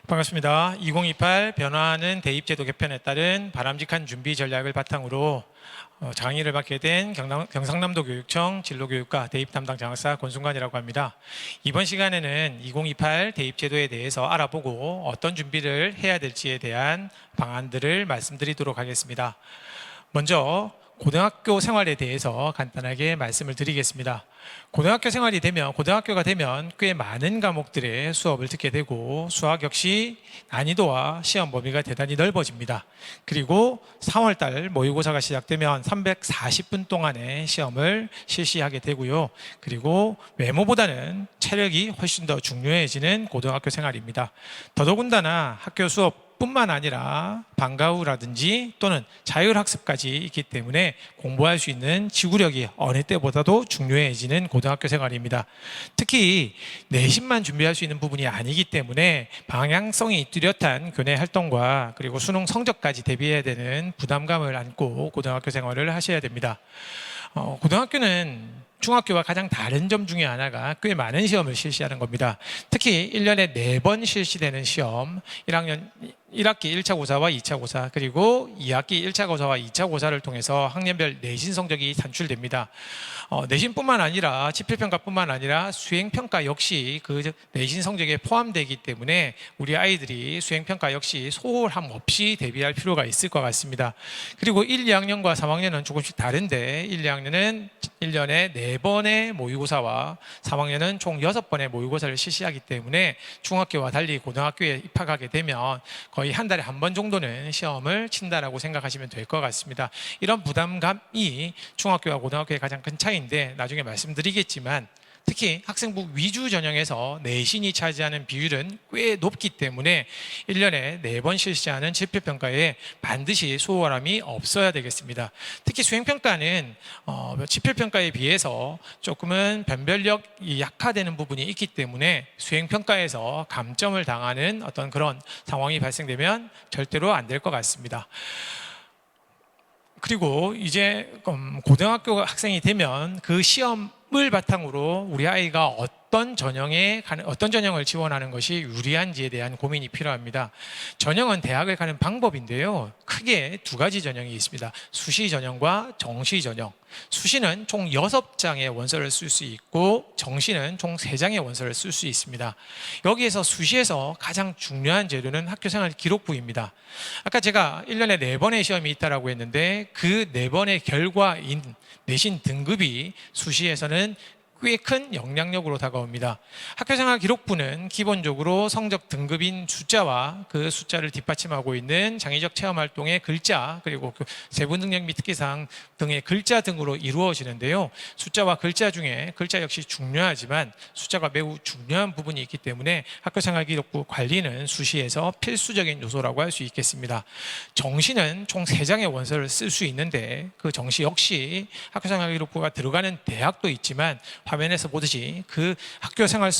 반갑습니다. 2028 변화하는 대입제도 개편에 따른 바람직한 준비 전략을 바탕으로 강의를 맡게 된 경상남도 교육청 진로교육과 대입 담당 장학사 권순관이라고 합니다. 이번 시간에는 2028 대입제도에 대해서 알아보고 어떤 준비를 해야 될지에 대한 방안들을 말씀드리도록 하겠습니다. 먼저 고등학교 생활에 대해서 간단하게 말씀을 드리겠습니다. 고등학교가 되면 꽤 많은 과목들의 수업을 듣게 되고 수학 역시 난이도와 시험 범위가 대단히 넓어집니다. 그리고 4월달 모의고사가 시작되면 340분 동안의 시험을 실시하게 되고요. 그리고 외모보다는 체력이 훨씬 더 중요해지는 고등학교 생활입니다. 더더군다나 학교 수업 뿐만 아니라 방과 후라든지 또는 자율학습까지 있기 때문에 공부할 수 있는 지구력이 어느 때보다도 중요해지는 고등학교 생활입니다. 특히 내신만 준비할 수 있는 부분이 아니기 때문에 방향성이 뚜렷한 교내 활동과 그리고 수능 성적까지 대비해야 되는 부담감을 안고 고등학교 생활을 하셔야 됩니다. 고등학교는 중학교와 가장 다른 점 중에 하나가 꽤 많은 시험을 실시하는 겁니다. 특히 1년에 4번 실시되는 시험, 1학기 1차 고사와 2차 고사, 그리고 2학기 1차 고사와 2차 고사를 통해서 학년별 내신 성적이 산출됩니다. 내신뿐만 아니라 지필평가뿐만 아니라 수행평가 역시 그 내신 성적에 포함되기 때문에 우리 아이들이 수행평가 역시 소홀함 없이 대비할 필요가 있을 것 같습니다. 그리고 1, 2학년과 3학년은 조금씩 다른데 1, 2학년은 1년에 4번의 모의고사와 3학년은 총 6번의 모의고사를 실시하기 때문에 중학교와 달리 고등학교에 입학하게 되면 거의 한 달에 한 번 정도는 시험을 친다라고 생각하시면 될 것 같습니다. 이런 부담감이 중학교와 고등학교의 가장 큰 차이인데 나중에 말씀드리겠지만 특히 학생부 위주 전형에서 내신이 차지하는 비율은 꽤 높기 때문에 1년에 4번 실시하는 지필평가에 반드시 소홀함이 없어야 되겠습니다. 특히 수행평가는 지필평가에 비해서 조금은 변별력이 약화되는 부분이 있기 때문에 수행평가에서 감점을 당하는 어떤 그런 상황이 발생되면 절대로 안 될 것 같습니다. 그리고 이제 고등학교 학생이 되면 그 시험을 바탕으로 우리 아이가 어떤 전형을 지원하는 것이 유리한지에 대한 고민이 필요합니다. 전형은 대학을 가는 방법인데요. 크게 두 가지 전형이 있습니다. 수시 전형과 정시 전형. 수시는 총 6장의 원서를 쓸 수 있고 정시는 총 3장의 원서를 쓸 수 있습니다. 여기에서 수시에서 가장 중요한 재료는 학교생활 기록부입니다. 아까 제가 1년에 4번의 시험이 있다고 했는데 그 4번의 결과인 내신 등급이 수시에서는 꽤 큰 영향력으로 다가옵니다. 학교생활 기록부는 기본적으로 성적 등급인 숫자와 그 숫자를 뒷받침하고 있는 창의적 체험활동의 글자 그리고 그 세부능력 및 특기사항 등의 글자 등으로 이루어지는데요. 숫자와 글자 중에 글자 역시 중요하지만 숫자가 매우 중요한 부분이 있기 때문에 학교생활 기록부 관리는 수시에서 필수적인 요소라고 할 수 있겠습니다. 정시는 총 3장의 원서를 쓸 수 있는데 그 정시 역시 학교생활 기록부가 들어가는 대학도 있지만 화면에서 보듯이 그 학교생활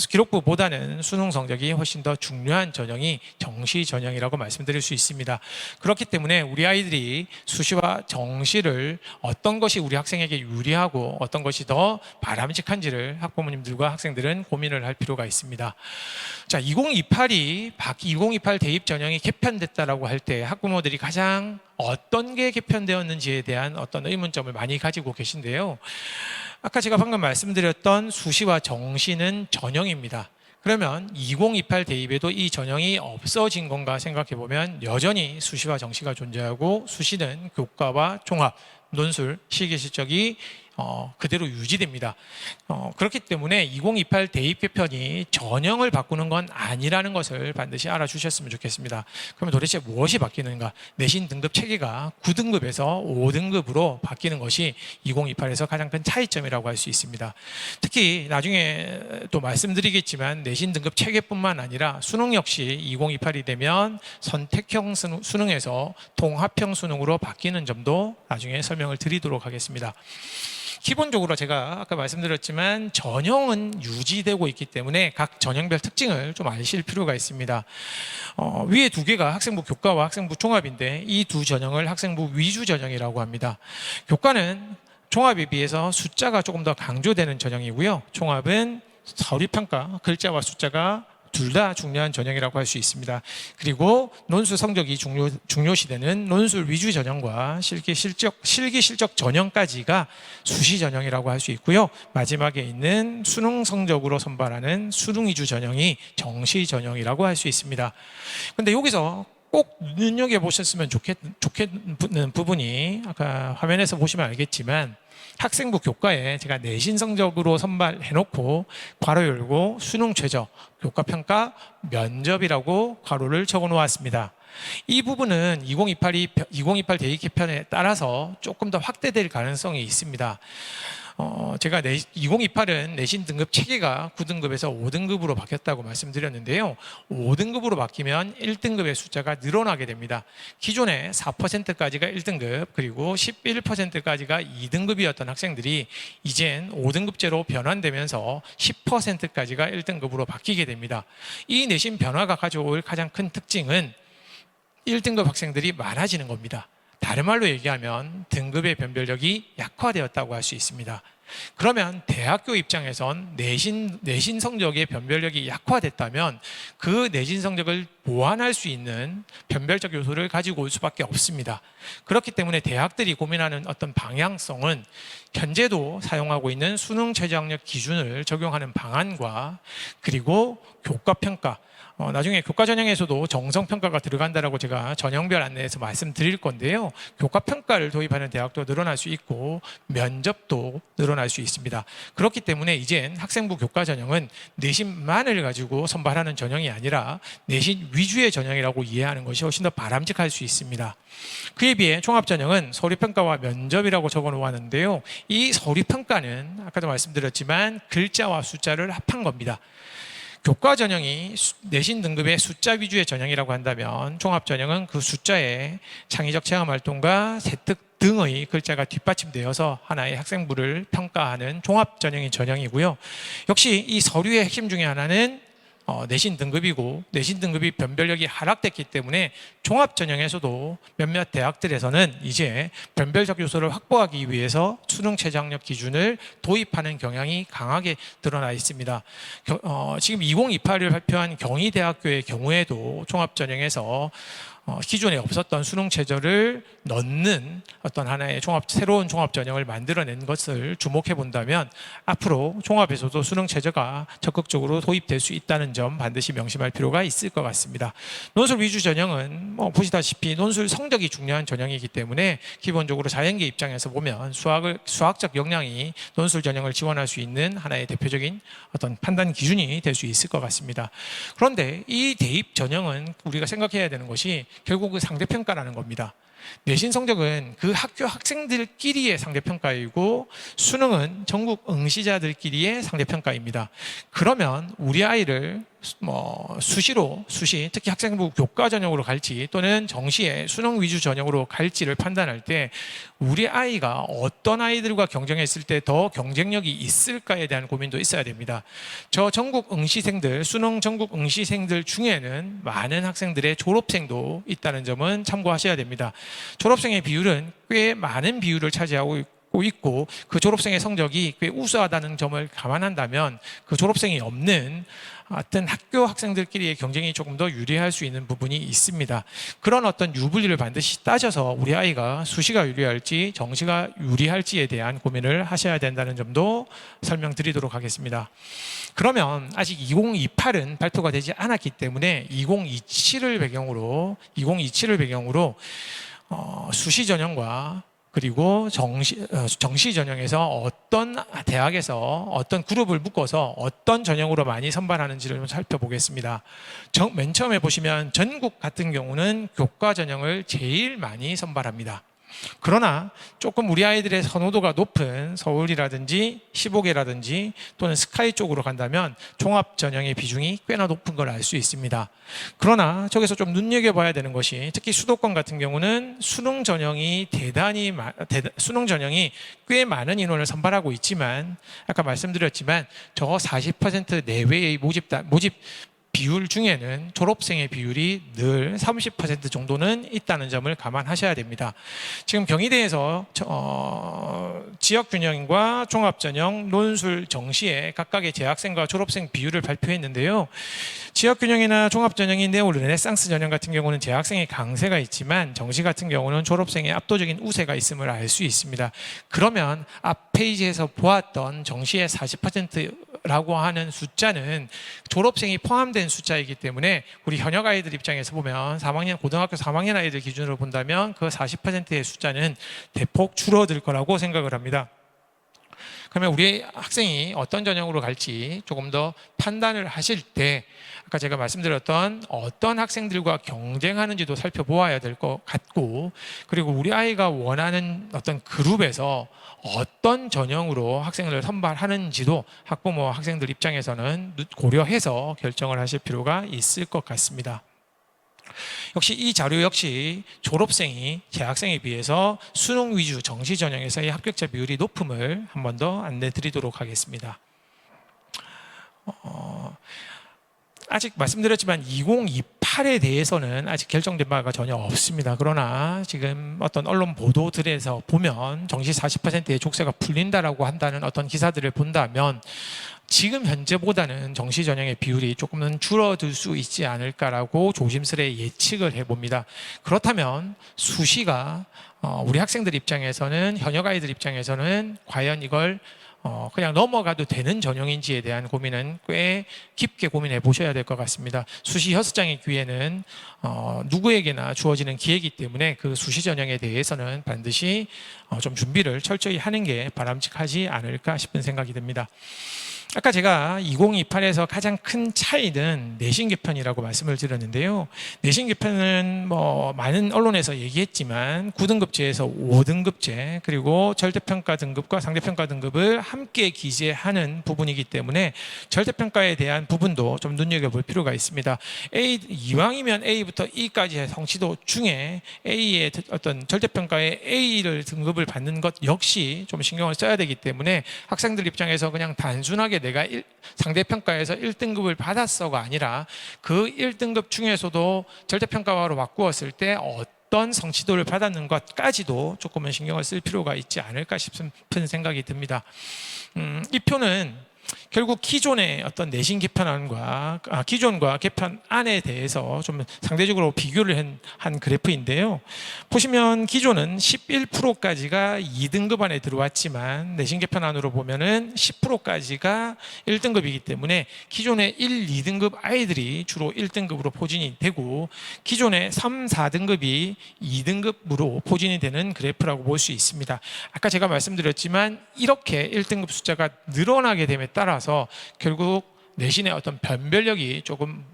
기록부보다는 수능 성적이 훨씬 더 중요한 전형이 정시 전형이라고 말씀드릴 수 있습니다. 그렇기 때문에 우리 아이들이 수시와 정시를 어떤 것이 우리 학생에게 유리하고 어떤 것이 더 바람직한지를 학부모님들과 학생들은 고민을 할 필요가 있습니다. 자, 2028 대입 전형이 개편됐다라고 할 때 학부모들이 가장 어떤 게 개편되었는지에 대한 어떤 의문점을 많이 가지고 계신데요. 아까 제가 방금 말씀드렸던 수시와 정시는 전형입니다. 그러면 2028 대입에도 이 전형이 없어진 건가 생각해 보면 여전히 수시와 정시가 존재하고 수시는 교과와 종합, 논술, 실기실적이 그대로 유지됩니다. 그렇기 때문에 2028 대입 개편이 전형을 바꾸는 건 아니라는 것을 반드시 알아주셨으면 좋겠습니다. 그러면 도대체 무엇이 바뀌는가? 내신 등급 체계가 9등급에서 5등급으로 바뀌는 것이 2028에서 가장 큰 차이점이라고 할 수 있습니다. 특히 나중에 또 말씀드리겠지만 내신 등급 체계뿐만 아니라 수능 역시 2028이 되면 선택형 수능에서 통합형 수능으로 바뀌는 점도 나중에 설명을 드리도록 하겠습니다. 기본적으로 제가 아까 말씀드렸지만 전형은 유지되고 있기 때문에 각 전형별 특징을 좀 아실 필요가 있습니다. 위에 두 개가 학생부 교과와 학생부 종합인데 이 두 전형을 학생부 위주 전형이라고 합니다. 교과는 종합에 비해서 숫자가 조금 더 강조되는 전형이고요. 종합은 서류평가, 글자와 숫자가 둘 다 중요한 전형이라고 할 수 있습니다. 그리고 논술 성적이 중요시되는 논술 위주 전형과 실기 실적 전형까지가 수시 전형이라고 할 수 있고요. 마지막에 있는 수능 성적으로 선발하는 수능 위주 전형이 정시 전형이라고 할 수 있습니다. 근데 여기서 꼭 눈여겨보셨으면 좋겠는 부분이 아까 화면에서 보시면 알겠지만 학생부 교과에 제가 내신 성적으로 선발해놓고 괄호 열고 수능 최저, 교과평가, 면접이라고 괄호를 적어 놓았습니다. 이 부분은 2028 대입 개편에 따라서 조금 더 확대될 가능성이 있습니다. 제가 2028은 내신 등급 체계가 9등급에서 5등급으로 바뀌었다고 말씀드렸는데요. 5등급으로 바뀌면 1등급의 숫자가 늘어나게 됩니다. 기존에 4%까지가 1등급 그리고 11%까지가 2등급이었던 학생들이 이젠 5등급제로 변환되면서 10%까지가 1등급으로 바뀌게 됩니다. 이 내신 변화가 가져올 가장 큰 특징은 1등급 학생들이 많아지는 겁니다. 다른 말로 얘기하면 등급의 변별력이 약화되었다고 할 수 있습니다. 그러면 대학교 입장에선 내신 성적의 변별력이 약화됐다면 그 내신 성적을 보완할 수 있는 변별적 요소를 가지고 올 수밖에 없습니다. 그렇기 때문에 대학들이 고민하는 어떤 방향성은 현재도 사용하고 있는 수능 최저학력 기준을 적용하는 방안과 그리고 교과평가, 나중에 교과 전형에서도 정성평가가 들어간다라고 제가 전형별 안내에서 말씀드릴 건데요. 교과평가를 도입하는 대학도 늘어날 수 있고 면접도 늘어날 수 있습니다. 그렇기 때문에 이젠 학생부 교과 전형은 내신만을 가지고 선발하는 전형이 아니라 내신 위주의 전형이라고 이해하는 것이 훨씬 더 바람직할 수 있습니다. 그에 비해 종합전형은 서류평가와 면접이라고 적어 놓았는데요. 이 서류평가는 아까도 말씀드렸지만 글자와 숫자를 합한 겁니다. 교과 전형이 내신 등급의 숫자 위주의 전형이라고 한다면 종합 전형은 그 숫자에 창의적 체험 활동과 세특 등의 글자가 뒷받침되어서 하나의 학생부를 평가하는 종합 전형인 전형이고요. 역시 이 서류의 핵심 중에 하나는 내신 등급이고 내신 등급이 변별력이 하락됐기 때문에 종합 전형에서도 몇몇 대학들에서는 이제 변별적 요소를 확보하기 위해서 수능 최저학력 기준을 도입하는 경향이 강하게 드러나 있습니다. 지금 2028을 발표한 경희대학교의 경우에도 종합 전형에서 기존에 없었던 수능 최저를 넣는 어떤 하나의 새로운 종합 전형을 만들어낸 것을 주목해 본다면 앞으로 종합에서도 수능 최저가 적극적으로 도입될 수 있다는 점 반드시 명심할 필요가 있을 것 같습니다. 논술 위주 전형은 보시다시피 논술 성적이 중요한 전형이기 때문에 기본적으로 자연계 입장에서 보면 수학적 역량이 논술 전형을 지원할 수 있는 하나의 대표적인 어떤 판단 기준이 될 수 있을 것 같습니다. 그런데 이 대입 전형은 우리가 생각해야 되는 것이 결국 그 상대평가라는 겁니다. 내신 성적은 그 학교 학생들끼리의 상대평가이고 수능은 전국 응시자들끼리의 상대평가입니다. 그러면 우리 아이를 수시 특히 학생부 교과 전형으로 갈지 또는 정시에 수능 위주 전형으로 갈지를 판단할 때 우리 아이가 어떤 아이들과 경쟁했을 때 더 경쟁력이 있을까에 대한 고민도 있어야 됩니다. 수능 전국 응시생들 중에는 많은 학생들의 졸업생도 있다는 점은 참고하셔야 됩니다. 졸업생의 비율은 꽤 많은 비율을 차지하고 있고 그 졸업생의 성적이 꽤 우수하다는 점을 감안한다면 그 졸업생이 없는 어떤 학교 학생들끼리의 경쟁이 조금 더 유리할 수 있는 부분이 있습니다. 그런 어떤 유불리를 반드시 따져서 우리 아이가 수시가 유리할지 정시가 유리할지에 대한 고민을 하셔야 된다는 점도 설명드리도록 하겠습니다. 그러면 아직 2028은 발표가 되지 않았기 때문에 2027을 배경으로 수시 전형과 그리고 정시 전형에서 어떤 대학에서 어떤 그룹을 묶어서 어떤 전형으로 많이 선발하는지를 좀 살펴보겠습니다. 맨 처음에 보시면 전국 같은 경우는 교과 전형을 제일 많이 선발합니다. 그러나 조금 우리 아이들의 선호도가 높은 서울이라든지 15개라든지 또는 스카이 쪽으로 간다면 종합 전형의 비중이 꽤나 높은 걸 알 수 있습니다. 그러나 저기서 좀 눈여겨봐야 되는 것이 특히 수도권 같은 경우는 수능 전형이 꽤 많은 인원을 선발하고 있지만 아까 말씀드렸지만 저 40% 내외의 모집 비율 중에는 졸업생의 비율이 늘 30% 정도는 있다는 점을 감안하셔야 됩니다. 지금 경희대에서 지역균형과 종합전형, 논술, 정시에 각각의 재학생과 졸업생 비율을 발표했는데요. 지역균형이나 종합전형이 네오 르네상스 전형 같은 경우는 재학생의 강세가 있지만 정시 같은 경우는 졸업생의 압도적인 우세가 있음을 알 수 있습니다. 그러면 앞 페이지에서 보았던 정시의 40%라고 하는 숫자는 졸업생이 포함된 숫자이기 때문에 우리 현역 아이들 입장에서 보면 고등학교 3학년 아이들 기준으로 본다면 그 40%의 숫자는 대폭 줄어들 거라고 생각을 합니다. 그러면 우리 학생이 어떤 전형으로 갈지 조금 더 판단을 하실 때 아까 제가 말씀드렸던 어떤 학생들과 경쟁하는지도 살펴보아야 될 것 같고, 그리고 우리 아이가 원하는 어떤 그룹에서 어떤 전형으로 학생을 선발하는지도 학부모, 학생들 입장에서는 고려해서 결정을 하실 필요가 있을 것 같습니다. 역시 이 자료 역시 졸업생이 재학생에 비해서 수능 위주 정시 전형에서의 합격자 비율이 높음을 한 번 더 안내 드리도록 하겠습니다. 아직 말씀드렸지만 2028에 대해서는 아직 결정된 바가 전혀 없습니다. 그러나 지금 어떤 언론 보도들에서 보면 정시 40%의 족쇄가 풀린다라고 한다는 어떤 기사들을 본다면 지금 현재보다는 정시 전형의 비율이 조금은 줄어들 수 있지 않을까라고 조심스레 예측을 해봅니다. 그렇다면 수시가 우리 학생들 입장에서는, 현역 아이들 입장에서는 과연 이걸 그냥 넘어가도 되는 전형인지에 대한 고민은 꽤 깊게 고민해 보셔야 될 것 같습니다. 수시 6장의 기회는 누구에게나 주어지는 기회이기 때문에 그 수시 전형에 대해서는 반드시 좀 준비를 철저히 하는 게 바람직하지 않을까 싶은 생각이 듭니다. 아까 제가 2028에서 가장 큰 차이는 내신 개편이라고 말씀을 드렸는데요. 내신 개편은 많은 언론에서 얘기했지만 9등급제에서 5등급제, 그리고 절대평가 등급과 상대평가 등급을 함께 기재하는 부분이기 때문에 절대평가에 대한 부분도 좀 눈여겨볼 필요가 있습니다. 이왕이면 A부터 E까지의 성취도 중에 A의 어떤 절대평가에 A를 등급을 받는 것 역시 좀 신경을 써야 되기 때문에 학생들 입장에서 그냥 단순하게 내가 상대평가에서 1등급을 받았어가 아니라 그 1등급 중에서도 절대평가로 바꾸었을 때 어떤 성취도를 받았는 것까지도 조금은 신경을 쓸 필요가 있지 않을까 싶은 생각이 듭니다. 이 표는 결국 기존의 어떤 내신 개편안과 기존과 개편안에 대해서 좀 상대적으로 비교를 한 그래프인데요. 보시면 기존은 11%까지가 2등급 안에 들어왔지만 내신 개편안으로 보면은 10%까지가 1등급이기 때문에 기존의 1, 2등급 아이들이 주로 1등급으로 포진이 되고 기존의 3, 4등급이 2등급으로 포진이 되는 그래프라고 볼 수 있습니다. 아까 제가 말씀드렸지만 이렇게 1등급 숫자가 늘어나게 됨에 따라서 결국 내신의 어떤 변별력이 조금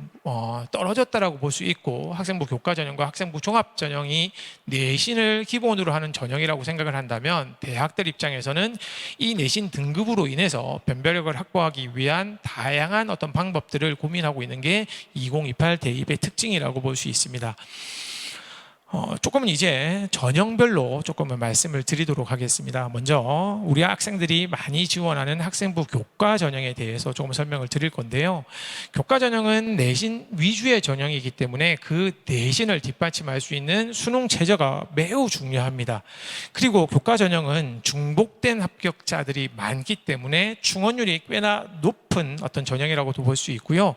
떨어졌다라고 볼 수 있고, 학생부 교과 전형과 학생부 종합 전형이 내신을 기본으로 하는 전형이라고 생각을 한다면 대학들 입장에서는 이 내신 등급으로 인해서 변별력을 확보하기 위한 다양한 어떤 방법들을 고민하고 있는 게 2028 대입의 특징이라고 볼 수 있습니다. 조금은 이제 전형별로 조금은 말씀을 드리도록 하겠습니다. 먼저 우리 학생들이 많이 지원하는 학생부 교과 전형에 대해서 조금 설명을 드릴 건데요. 교과 전형은 내신 위주의 전형이기 때문에 그 내신을 뒷받침할 수 있는 수능 최저가 매우 중요합니다. 그리고 교과 전형은 중복된 합격자들이 많기 때문에 충원율이 꽤나 높은 어떤 전형이라고도 볼 수 있고요.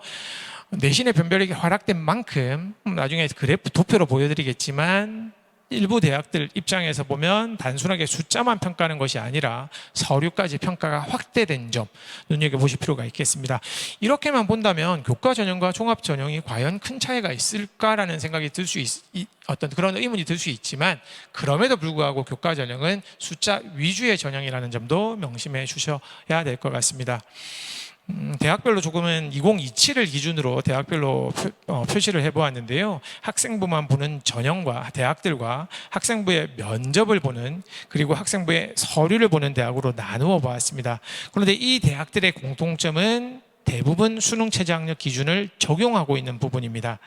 내신의 변별력이 하락된 만큼 나중에 그래프 도표로 보여드리겠지만 일부 대학들 입장에서 보면 단순하게 숫자만 평가하는 것이 아니라 서류까지 평가가 확대된 점 눈여겨보실 필요가 있겠습니다. 이렇게만 본다면 교과 전형과 종합 전형이 과연 큰 차이가 있을까라는 생각이 들 수 어떤 그런 의문이 들 수 있지만, 그럼에도 불구하고 교과 전형은 숫자 위주의 전형이라는 점도 명심해 주셔야 될 것 같습니다. 대학별로 조금은 2027을 기준으로 대학별로 표시를 해보았는데요. 학생부만 보는 전형과 대학들과 학생부의 면접을 보는, 그리고 학생부의 서류를 보는 대학으로 나누어 보았습니다. 그런데 이 대학들의 공통점은 대부분 수능 최저 학력 기준을 적용하고 있는 부분입니다.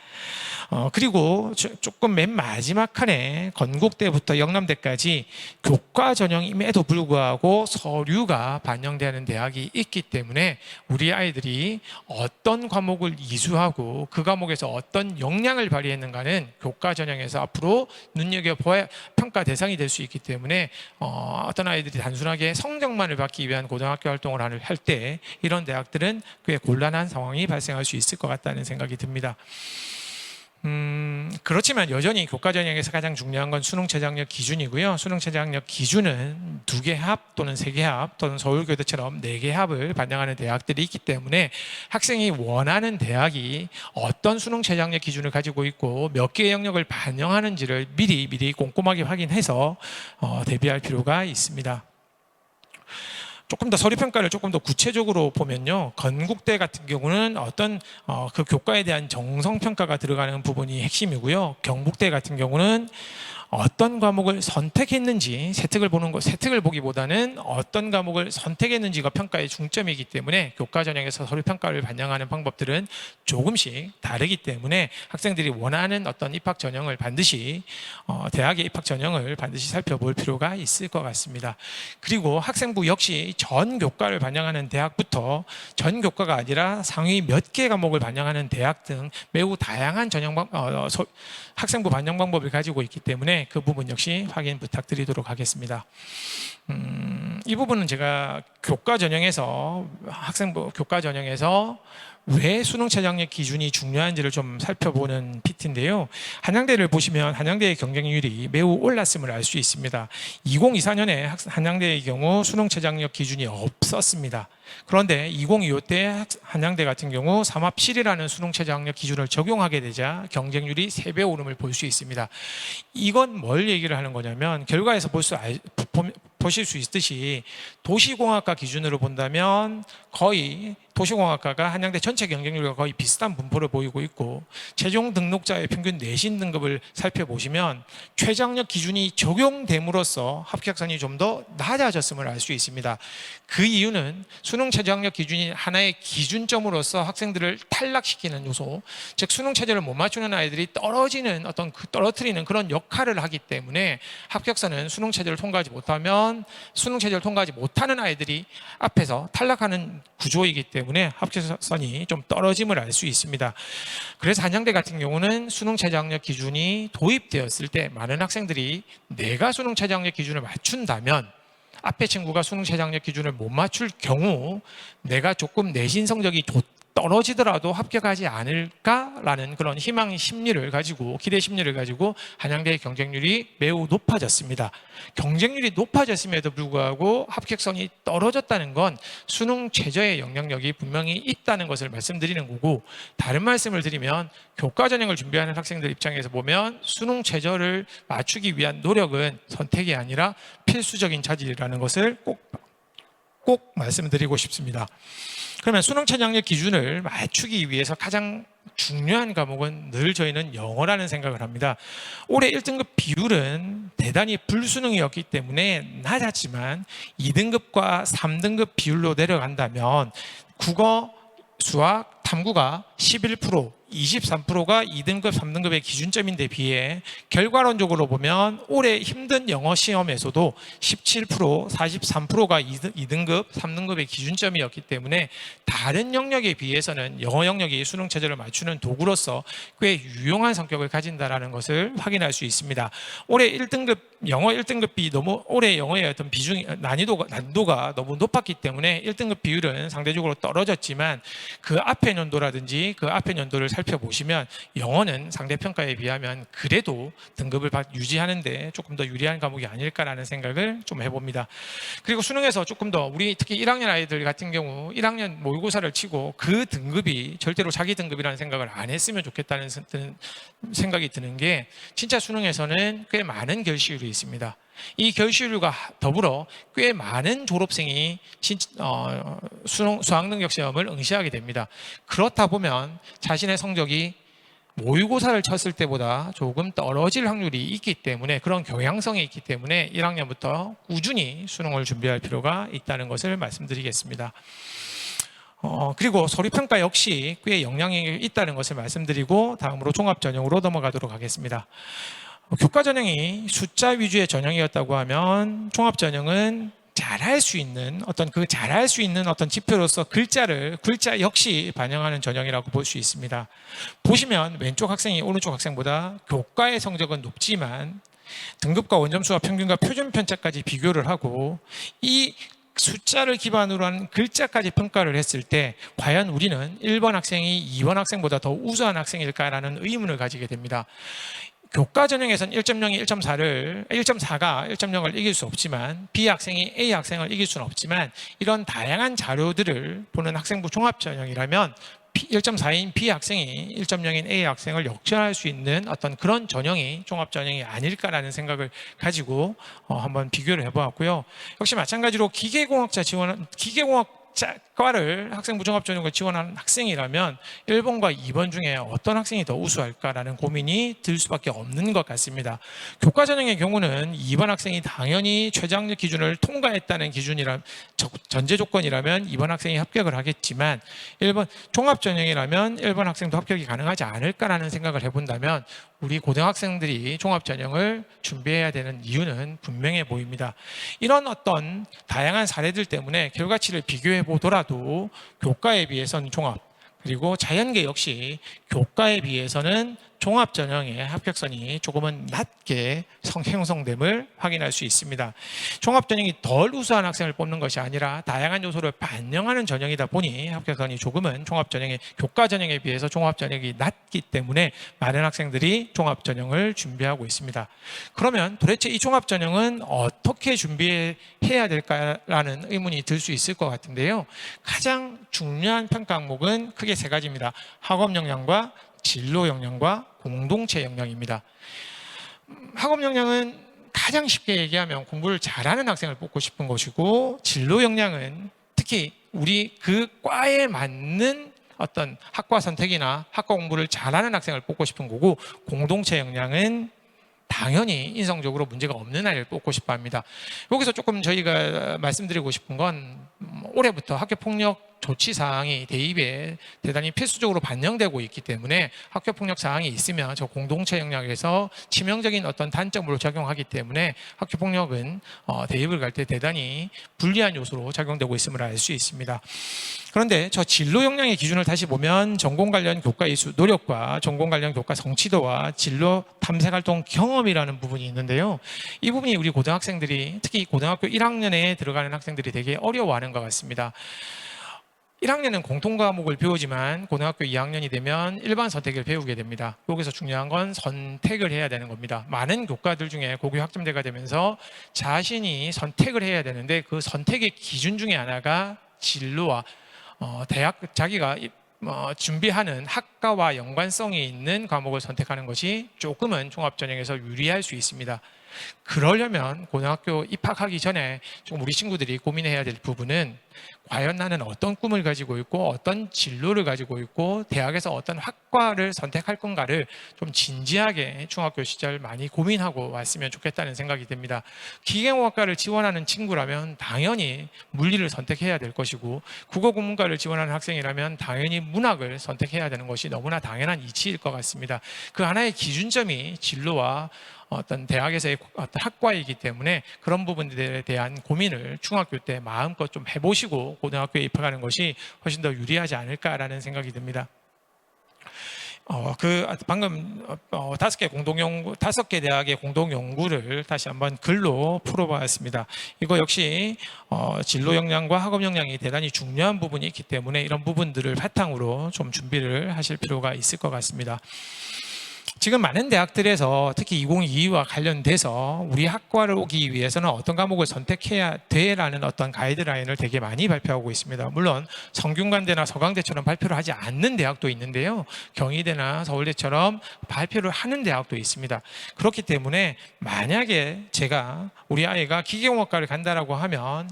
그리고 조금 맨 마지막 칸에 건국대부터 영남대까지 교과 전형임에도 불구하고 서류가 반영되는 대학이 있기 때문에 우리 아이들이 어떤 과목을 이수하고 그 과목에서 어떤 역량을 발휘했는가는 교과 전형에서 앞으로 눈여겨봐야 평가 대상이 될 수 있기 때문에 어떤 아이들이 단순하게 성적만을 받기 위한 고등학교 활동을 할 때 이런 대학들은 꽤 곤란한 상황이 발생할 수 있을 것 같다는 생각이 듭니다. 그렇지만 여전히 교과 전형에서 가장 중요한 건 수능 최저 학력 기준이고요. 수능 최저 학력 기준은 2개 합 또는 3개 합 또는 서울교대처럼 4개 합을 반영하는 대학들이 있기 때문에 학생이 원하는 대학이 어떤 수능 최저 학력 기준을 가지고 있고 몇 개의 영역을 반영하는지를 미리 꼼꼼하게 확인해서 대비할 필요가 있습니다. 조금 더 서류평가를 조금 더 구체적으로 보면요, 건국대 같은 경우는 어떤 그 교과에 대한 정성평가가 들어가는 부분이 핵심이고요. 경북대 같은 경우는 어떤 과목을 선택했는지 세특을 보기보다는 어떤 과목을 선택했는지가 평가의 중점이기 때문에 교과 전형에서 서류 평가를 반영하는 방법들은 조금씩 다르기 때문에 학생들이 원하는 어떤 입학 전형을 반드시 대학의 입학 전형을 반드시 살펴볼 필요가 있을 것 같습니다. 그리고 학생부 역시 전 교과를 반영하는 대학부터 전 교과가 아니라 상위 몇 개 과목을 반영하는 대학 등 매우 다양한 학생부 반영 방법을 가지고 있기 때문에 그 부분 역시 확인 부탁드리도록 하겠습니다. 이 부분은 제가 교과 전형에서 학생부 교과 전형에서 왜 수능 최저 학력 기준이 중요한지를 좀 살펴보는 PT인데요. 한양대를 보시면 한양대의 경쟁률이 매우 올랐음을 알 수 있습니다. 2024년에 한양대의 경우 수능 최저 학력 기준이 없었습니다. 그런데 2025 때 한양대 같은 경우 삼합7이라는 수능 최저 학력 기준을 적용하게 되자 경쟁률이 3배 오름을 볼 수 있습니다. 이건 뭘 얘기를 하는 거냐면 결과에서 보실 수 있듯이 도시공학과 기준으로 본다면 거의 도시공학과가 한양대 전체 경쟁률과 거의 비슷한 분포를 보이고 있고 최종 등록자의 평균 내신 등급을 살펴보시면 최저학력 기준이 적용됨으로써 합격선이 좀 더 낮아졌음을 알 수 있습니다. 그 이유는 수능 최저학력 기준이 하나의 기준점으로서 학생들을 탈락시키는 요소, 즉 수능 최저를 못 맞추는 아이들이 떨어뜨리는 그런 역할을 하기 때문에 합격선은 수능 최저를 통과하지 못하면 수능 최저를 통과하지 못하는 아이들이 앞에서 탈락하는 구조이기 때문에 합격선이 좀 떨어짐을 알 수 있습니다. 그래서 한양대 같은 경우는 수능 최저학력 기준이 도입되었을 때 많은 학생들이 내가 수능 최저학력 기준을 맞춘다면 앞에 친구가 수능 최저학력 기준을 못 맞출 경우 내가 조금 내신 성적이 떨어지더라도 합격하지 않을까라는 그런 희망 심리를 가지고 기대 심리를 가지고 한양대의 경쟁률이 매우 높아졌습니다. 경쟁률이 높아졌음에도 불구하고 합격선이 떨어졌다는 건 수능 최저의 영향력이 분명히 있다는 것을 말씀드리는 거고, 다른 말씀을 드리면 교과 전형을 준비하는 학생들 입장에서 보면 수능 최저를 맞추기 위한 노력은 선택이 아니라 필수적인 자질이라는 것을 꼭 말씀드리고 싶습니다. 그러면 수능 최저학력 기준을 맞추기 위해서 가장 중요한 과목은 늘 저희는 영어라는 생각을 합니다. 올해 1등급 비율은 대단히 불수능이었기 때문에 낮았지만 2등급과 3등급 비율로 내려간다면 국어, 수학, 탐구가 11%, 23%가 2등급, 3등급의 기준점인데 비해 결과론적으로 보면 올해 힘든 영어 시험에서도 17%, 43%가 2등급, 3등급의 기준점이었기 때문에 다른 영역에 비해서는 영어 영역이 수능 최저를 맞추는 도구로서 꽤 유용한 성격을 가진다는 것을 확인할 수 있습니다. 올해 1등급 영어 1등급이 올해 영어의 어떤 난이도가 너무 높았기 때문에 1등급 비율은 상대적으로 떨어졌지만 그 앞에 연도라든지 그 앞에 연도를 살펴보시면 영어는 상대평가에 비하면 그래도 등급을 유지하는데 조금 더 유리한 과목이 아닐까라는 생각을 좀 해봅니다. 그리고 수능에서 조금 더 우리 특히 1학년 아이들 같은 경우 1학년 모의고사를 치고 그 등급이 절대로 자기 등급이라는 생각을 안 했으면 좋겠다는 생각이 드는 게, 진짜 수능에서는 꽤 많은 결시율이 있습니다. 이 결시율과 더불어 꽤 많은 졸업생이 수학능력 시험을 응시하게 됩니다. 그렇다 보면 자신의 성적이 모의고사를 쳤을 때보다 조금 떨어질 확률이 있기 때문에, 그런 경향성이 있기 때문에 1학년부터 꾸준히 수능을 준비할 필요가 있다는 것을 말씀드리겠습니다. 그리고 서류평가 역시 꽤 영향이 있다는 것을 말씀드리고 다음으로 종합전형으로 넘어가도록 하겠습니다. 교과 전형이 숫자 위주의 전형이었다고 하면 종합전형은 잘할 수 있는 어떤 지표로서 글자 역시 반영하는 전형이라고 볼 수 있습니다. 보시면 왼쪽 학생이 오른쪽 학생보다 교과의 성적은 높지만 등급과 원점수와 평균과 표준 편차까지 비교를 하고 이 숫자를 기반으로 한 글자까지 평가를 했을 때 과연 우리는 1번 학생이 2번 학생보다 더 우수한 학생일까라는 의문을 가지게 됩니다. 교과 전형에서는 1.4가 1.0을 이길 수 없지만 B 학생이 A 학생을 이길 수는 없지만 이런 다양한 자료들을 보는 학생부 종합 전형이라면 1.4인 B 학생이 1.0인 A 학생을 역전할 수 있는 어떤 그런 전형이 종합 전형이 아닐까라는 생각을 가지고 한번 비교를 해보았고요. 역시 마찬가지로 기계공학과를 학생부 종합전형을 지원하는 학생이라면 1번과 2번 중에 어떤 학생이 더 우수할까라는 고민이 들 수밖에 없는 것 같습니다. 교과 전형의 경우는 2번 학생이 당연히 최저학력 기준을 통과했다는 전제 조건이라면 2번 학생이 합격을 하겠지만 1번 종합전형이라면 1번 학생도 합격이 가능하지 않을까라는 생각을 해본다면 우리 고등학생들이 종합전형을 준비해야 되는 이유는 분명해 보입니다. 이런 어떤 다양한 사례들 때문에 결과치를 비교해 보더라도 교과에 비해서는 종합, 그리고 자연계 역시 교과에 비해서는 종합전형의 합격선이 조금은 낮게 형성됨을 확인할 수 있습니다. 종합전형이 덜 우수한 학생을 뽑는 것이 아니라 다양한 요소를 반영하는 전형이다 보니 합격선이 조금은 교과전형에 비해서 종합전형이 낮기 때문에 많은 학생들이 종합전형을 준비하고 있습니다. 그러면 도대체 이 종합전형은 어떻게 준비해야 될까라는 의문이 들 수 있을 것 같은데요. 가장 중요한 평가 항목은 크게 세 가지입니다. 학업 역량과 진로 역량과 공동체 역량입니다. 학업 역량은 가장 쉽게 얘기하면 공부를 잘하는 학생을 뽑고 싶은 것이고, 진로 역량은 특히 우리 그 과에 맞는 어떤 학과 선택이나 학과 공부를 잘하는 학생을 뽑고 싶은 거고, 공동체 역량은 당연히 인성적으로 문제가 없는 아이를 뽑고 싶어 합니다. 여기서 조금 저희가 말씀드리고 싶은 건 올해부터 학교폭력 조치 사항이 대입에 대단히 필수적으로 반영되고 있기 때문에 학교폭력 사항이 있으면 저 공동체 역량에서 치명적인 어떤 단점으로 작용하기 때문에 학교폭력은 대입을 갈 때 대단히 불리한 요소로 작용되고 있음을 알 수 있습니다. 그런데 저 진로 역량의 기준을 다시 보면 전공 관련 교과 이수 노력과 전공 관련 교과 성취도와 진로 탐색 활동 경험이라는 부분이 있는데요. 이 부분이 우리 고등학생들이 특히 고등학교 1학년에 들어가는 학생들이 되게 어려워하는 것 같습니다. 1학년은 공통과목을 배우지만 고등학교 2학년이 되면 일반 선택을 배우게 됩니다. 여기서 중요한 건 선택을 해야 되는 겁니다. 많은 교과들 중에 고교 학점제가 되면서 자신이 선택을 해야 되는데 그 선택의 기준 중에 하나가 진로와 자기가 준비하는 학과와 연관성이 있는 과목을 선택하는 것이 조금은 종합전형에서 유리할 수 있습니다. 그러려면 고등학교 입학하기 전에 좀 우리 친구들이 고민해야 될 부분은 과연 나는 어떤 꿈을 가지고 있고 어떤 진로를 가지고 있고 대학에서 어떤 학과를 선택할 건가를 좀 진지하게 중학교 시절 많이 고민하고 왔으면 좋겠다는 생각이 듭니다. 기계공학과를 지원하는 친구라면 당연히 물리를 선택해야 될 것이고, 국어국문과를 지원하는 학생이라면 당연히 문학을 선택해야 되는 것이 너무나 당연한 이치일 것 같습니다. 그 하나의 기준점이 진로와 어떤 대학에서의 어떤 학과이기 때문에 그런 부분들에 대한 고민을 중학교 때 마음껏 좀 해보시고 고등학교에 입학하는 것이 훨씬 더 유리하지 않을까라는 생각이 듭니다. 방금 5개 대학의 공동 연구를 다시 한번 글로 풀어봤습니다. 이거 역시 진로 역량과 학업 역량이 대단히 중요한 부분이 있기 때문에 이런 부분들을 바탕으로 좀 준비를 하실 필요가 있을 것 같습니다. 지금 많은 대학들에서 특히 2022와 관련돼서 우리 학과를 오기 위해서는 어떤 과목을 선택해야 돼라는 어떤 가이드라인을 되게 많이 발표하고 있습니다. 물론 성균관대나 서강대처럼 발표를 하지 않는 대학도 있는데요. 경희대나 서울대처럼 발표를 하는 대학도 있습니다. 그렇기 때문에 만약에 우리 아이가 기계공학과를 간다라고 하면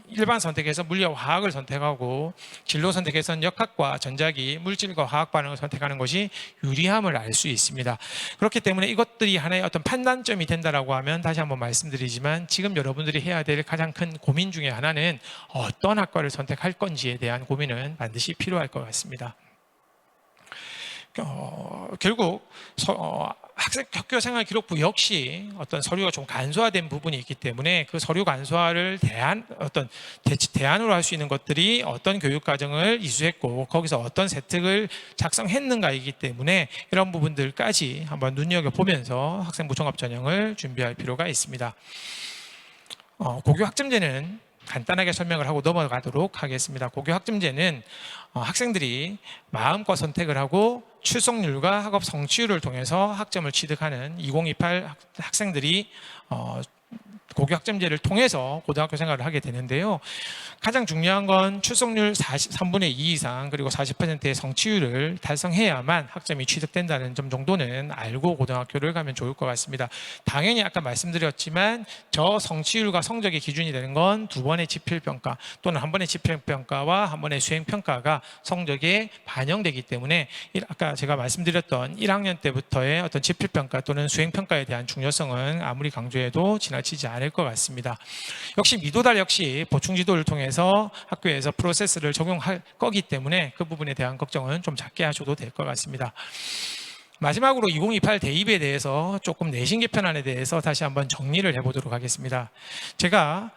일반 선택에서 물리와 화학을 선택하고 진로 선택에서는 역학과 전자기, 물질과 화학 반응을 선택하는 것이 유리함을 알 수 있습니다. 그렇기 때문에 이것들이 하나의 어떤 판단점이 된다라고 하면 다시 한번 말씀드리지만 지금 여러분들이 해야 될 가장 큰 고민 중에 하나는 어떤 학과를 선택할 건지에 대한 고민은 반드시 필요할 것 같습니다. 결국 학교 생활 기록부 역시 어떤 서류가 좀 간소화된 부분이 있기 때문에 그 서류 간소화를 대안으로 할 수 있는 것들이 어떤 교육 과정을 이수했고 거기서 어떤 세특을 작성했는가이기 때문에 이런 부분들까지 한번 눈여겨보면서 학생부 종합 전형을 준비할 필요가 있습니다. 고교 학점제는 간단하게 설명을 하고 넘어가도록 하겠습니다. 고교 학점제는 학생들이 마음껏 선택을 하고 출석률과 학업 성취율을 통해서 학점을 취득하는 2028 학생들이 고교 학점제를 통해서 고등학교 생활을 하게 되는데요. 가장 중요한 건 출석률 3분의 2 이상 그리고 40%의 성취율을 달성해야만 학점이 취득된다는 점 정도는 알고 고등학교를 가면 좋을 것 같습니다. 당연히 아까 말씀드렸지만 저 성취율과 성적의 기준이 되는 건 2번의 지필평가 또는 1번의 지필평가와 1번의 수행평가가 성적에 반영되기 때문에 아까 제가 말씀드렸던 1학년 때부터의 어떤 지필평가 또는 수행평가에 대한 중요성은 아무리 강조해도 지나치지 않을 것 같습니다. 역시 미도달 역시 보충지도를 통해서 학교에서 프로세스를 적용할 거기 때문에 그 부분에 대한 걱정은 좀 작게 하셔도 될 것 같습니다. 마지막으로 2028 대입에 대해서 조금 내신 개편안에 대해서 다시 한번 정리를 해보도록 하겠습니다. 제가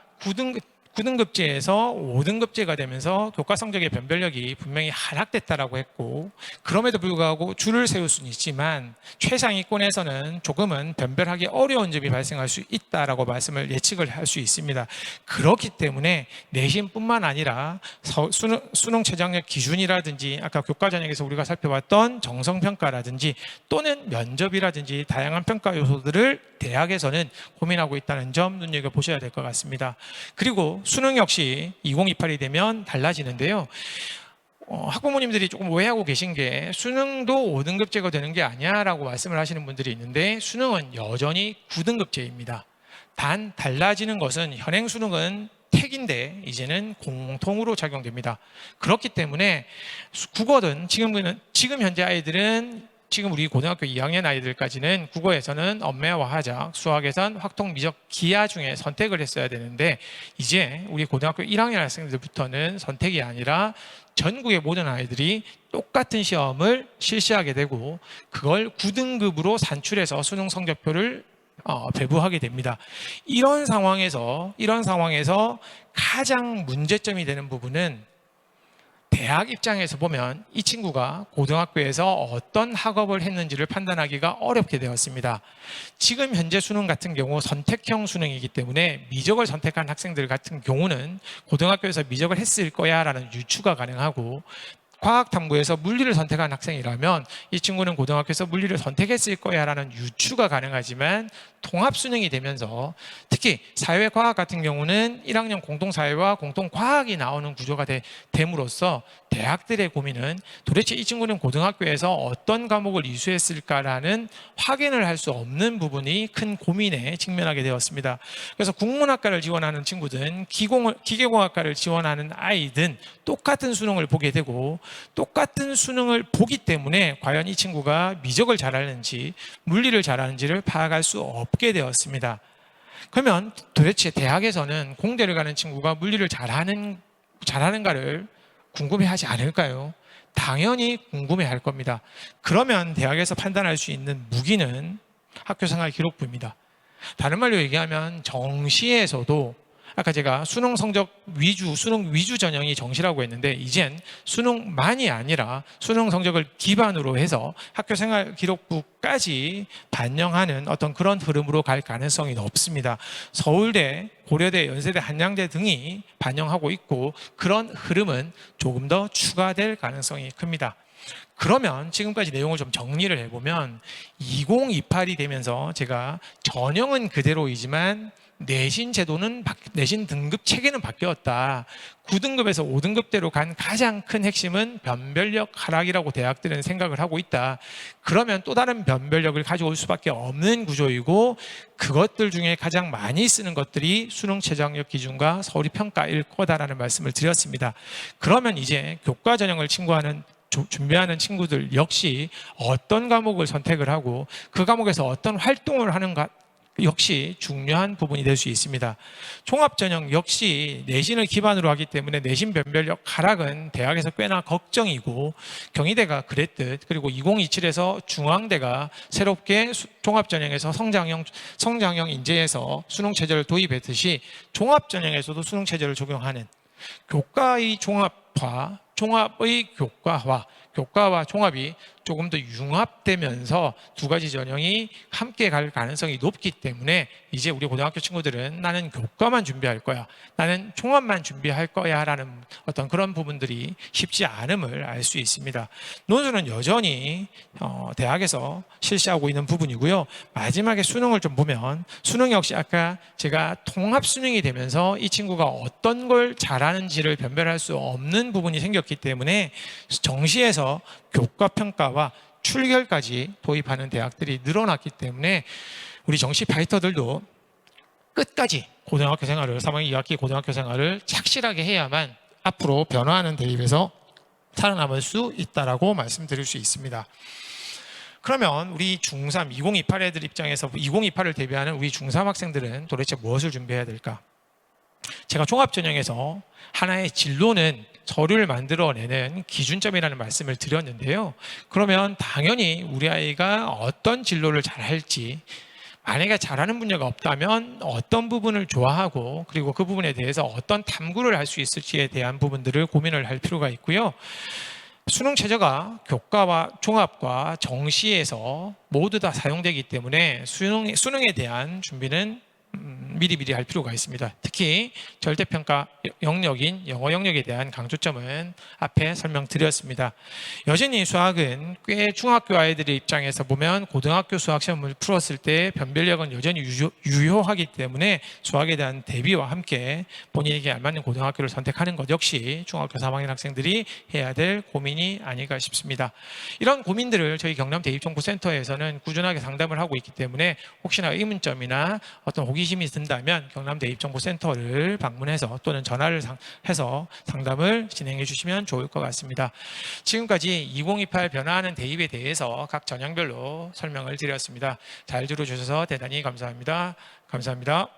9등급제에서 5등급제가 되면서 교과 성적의 변별력이 분명히 하락됐다라고 했고 그럼에도 불구하고 줄을 세울 수는 있지만 최상위권에서는 조금은 변별하기 어려운 점이 발생할 수 있다라고 말씀을 예측을 할 수 있습니다. 그렇기 때문에 내신뿐만 아니라 수능 최저학력 기준이라든지 아까 교과 전형에서 우리가 살펴봤던 정성평가라든지 또는 면접이라든지 다양한 평가 요소들을 대학에서는 고민하고 있다는 점 눈여겨보셔야 될 것 같습니다. 그리고 수능 역시 2028이 되면 달라지는데요. 학부모님들이 조금 오해하고 계신 게 수능도 5등급제가 되는 게 아니야 라고 말씀을 하시는 분들이 있는데 수능은 여전히 9등급제입니다. 단 달라지는 것은 현행 수능은 택인데 이제는 공통으로 작용됩니다. 그렇기 때문에 국어든 지금 현재 아이들은 지금 우리 고등학교 2학년 아이들까지는 국어에서는 언매와 화작, 수학에선 확통, 미적, 기하 중에 선택을 했어야 되는데 이제 우리 고등학교 1학년 학생들부터는 선택이 아니라 전국의 모든 아이들이 똑같은 시험을 실시하게 되고 그걸 9등급으로 산출해서 수능 성적표를 배부하게 됩니다. 이런 상황에서 가장 문제점이 되는 부분은 대학 입장에서 보면 이 친구가 고등학교에서 어떤 학업을 했는지를 판단하기가 어렵게 되었습니다. 지금 현재 수능 같은 경우 선택형 수능이기 때문에 미적을 선택한 학생들 같은 경우는 고등학교에서 미적을 했을 거야 라는 유추가 가능하고 과학탐구에서 물리를 선택한 학생이라면 이 친구는 고등학교에서 물리를 선택했을 거야 라는 유추가 가능하지만 통합수능이 되면서 특히 사회과학 같은 경우는 1학년 공동사회와 공동과학이 나오는 구조가 됨으로써 대학들의 고민은 도대체 이 친구는 고등학교에서 어떤 과목을 이수했을까라는 확인을 할 수 없는 부분이 큰 고민에 직면하게 되었습니다. 그래서 국문학과를 지원하는 친구든 기계공학과를 지원하는 아이든 똑같은 수능을 보게 되고 똑같은 수능을 보기 때문에 과연 이 친구가 미적을 잘하는지 물리를 잘하는지를 파악할 수 없게 되었습니다. 그러면 도대체 대학에서는 공대를 가는 친구가 물리를 잘하는가를 궁금해하지 않을까요? 당연히 궁금해할 겁니다. 그러면 대학에서 판단할 수 있는 무기는 학교생활 기록부입니다. 다른 말로 얘기하면 정시에서도 아까 제가 수능 위주 전형이 정시라고 했는데 이젠 수능만이 아니라 수능 성적을 기반으로 해서 학교생활 기록부까지 반영하는 어떤 그런 흐름으로 갈 가능성이 높습니다. 서울대, 고려대, 연세대, 한양대 등이 반영하고 있고 그런 흐름은 조금 더 추가될 가능성이 큽니다. 그러면 지금까지 내용을 좀 정리를 해보면 2028이 되면서 제가 전형은 그대로이지만 내신 제도는 내신 등급 체계는 바뀌었다. 9등급에서 5등급대로 간 가장 큰 핵심은 변별력 하락이라고 대학들은 생각을 하고 있다. 그러면 또 다른 변별력을 가져올 수밖에 없는 구조이고, 그것들 중에 가장 많이 쓰는 것들이 수능 최저학력 기준과 서울이 평가일 거다라는 말씀을 드렸습니다. 그러면 이제 교과 전형을 준비하는 친구들 역시 어떤 과목을 선택을 하고 그 과목에서 어떤 활동을 하는가 역시 중요한 부분이 될 수 있습니다. 종합전형 역시 내신을 기반으로 하기 때문에 내신 변별력 하락은 대학에서 꽤나 걱정이고, 경희대가 그랬듯, 그리고 2027에서 중앙대가 새롭게 종합전형에서 성장형 인재에서 수능체제를 도입했듯이 종합전형에서도 수능체제를 적용하는 교과의 종합화, 종합의 교과와 종합이 조금 더 융합되면서 두 가지 전형이 함께 갈 가능성이 높기 때문에 이제 우리 고등학교 친구들은 나는 교과만 준비할 거야, 나는 종합만 준비할 거야 라는 어떤 그런 부분들이 쉽지 않음을 알 수 있습니다. 논술은 여전히 대학에서 실시하고 있는 부분이고요. 마지막에 수능을 좀 보면 수능 역시 아까 제가 통합 수능이 되면서 이 친구가 어떤 걸 잘하는지를 변별할 수 없는 부분이 생겼기 때문에 정시에서 교과 평가와 출결까지 도입하는 대학들이 늘어났기 때문에 우리 정시 파이터들도 끝까지 고등학교 생활을 3학년 2학기 고등학교 생활을 착실하게 해야만 앞으로 변화하는 대입에서 살아남을 수 있다라고 말씀드릴 수 있습니다. 그러면 우리 중3 2028 애들 입장에서 2028을 대비하는 우리 중3 학생들은 도대체 무엇을 준비해야 될까? 제가 종합전형에서 하나의 진로는 서류를 만들어내는 기준점이라는 말씀을 드렸는데요. 그러면 당연히 우리 아이가 어떤 진로를 잘할지, 만약에 잘하는 분야가 없다면 어떤 부분을 좋아하고 그리고 그 부분에 대해서 어떤 탐구를 할 수 있을지에 대한 부분들을 고민을 할 필요가 있고요. 수능 최저가 교과와 종합과 정시에서 모두 다 사용되기 때문에 수능에 대한 준비는 미리 할 필요가 있습니다. 특히 절대평가 영역인 영어 영역에 대한 강조점은 앞에 설명드렸습니다. 여전히 수학은 꽤 중학교 아이들의 입장에서 보면 고등학교 수학 시험을 풀었을 때 변별력은 여전히 유효하기 때문에 수학에 대한 대비와 함께 본인에게 알맞는 고등학교를 선택하는 것 역시 중학교 3학년 학생들이 해야 될 고민이 아닐까 싶습니다. 이런 고민들을 저희 경남 대입정보센터에서는 꾸준하게 상담을 하고 있기 때문에 혹시나 의문점이나 어떤 호기심이 든다면 경남대입정보센터를 방문해서 또는 전화를 해서 상담을 진행해 주시면 좋을 것 같습니다. 지금까지 2028 변화하는 대입에 대해서 각 전형별로 설명을 드렸습니다. 잘 들어주셔서 대단히 감사합니다. 감사합니다.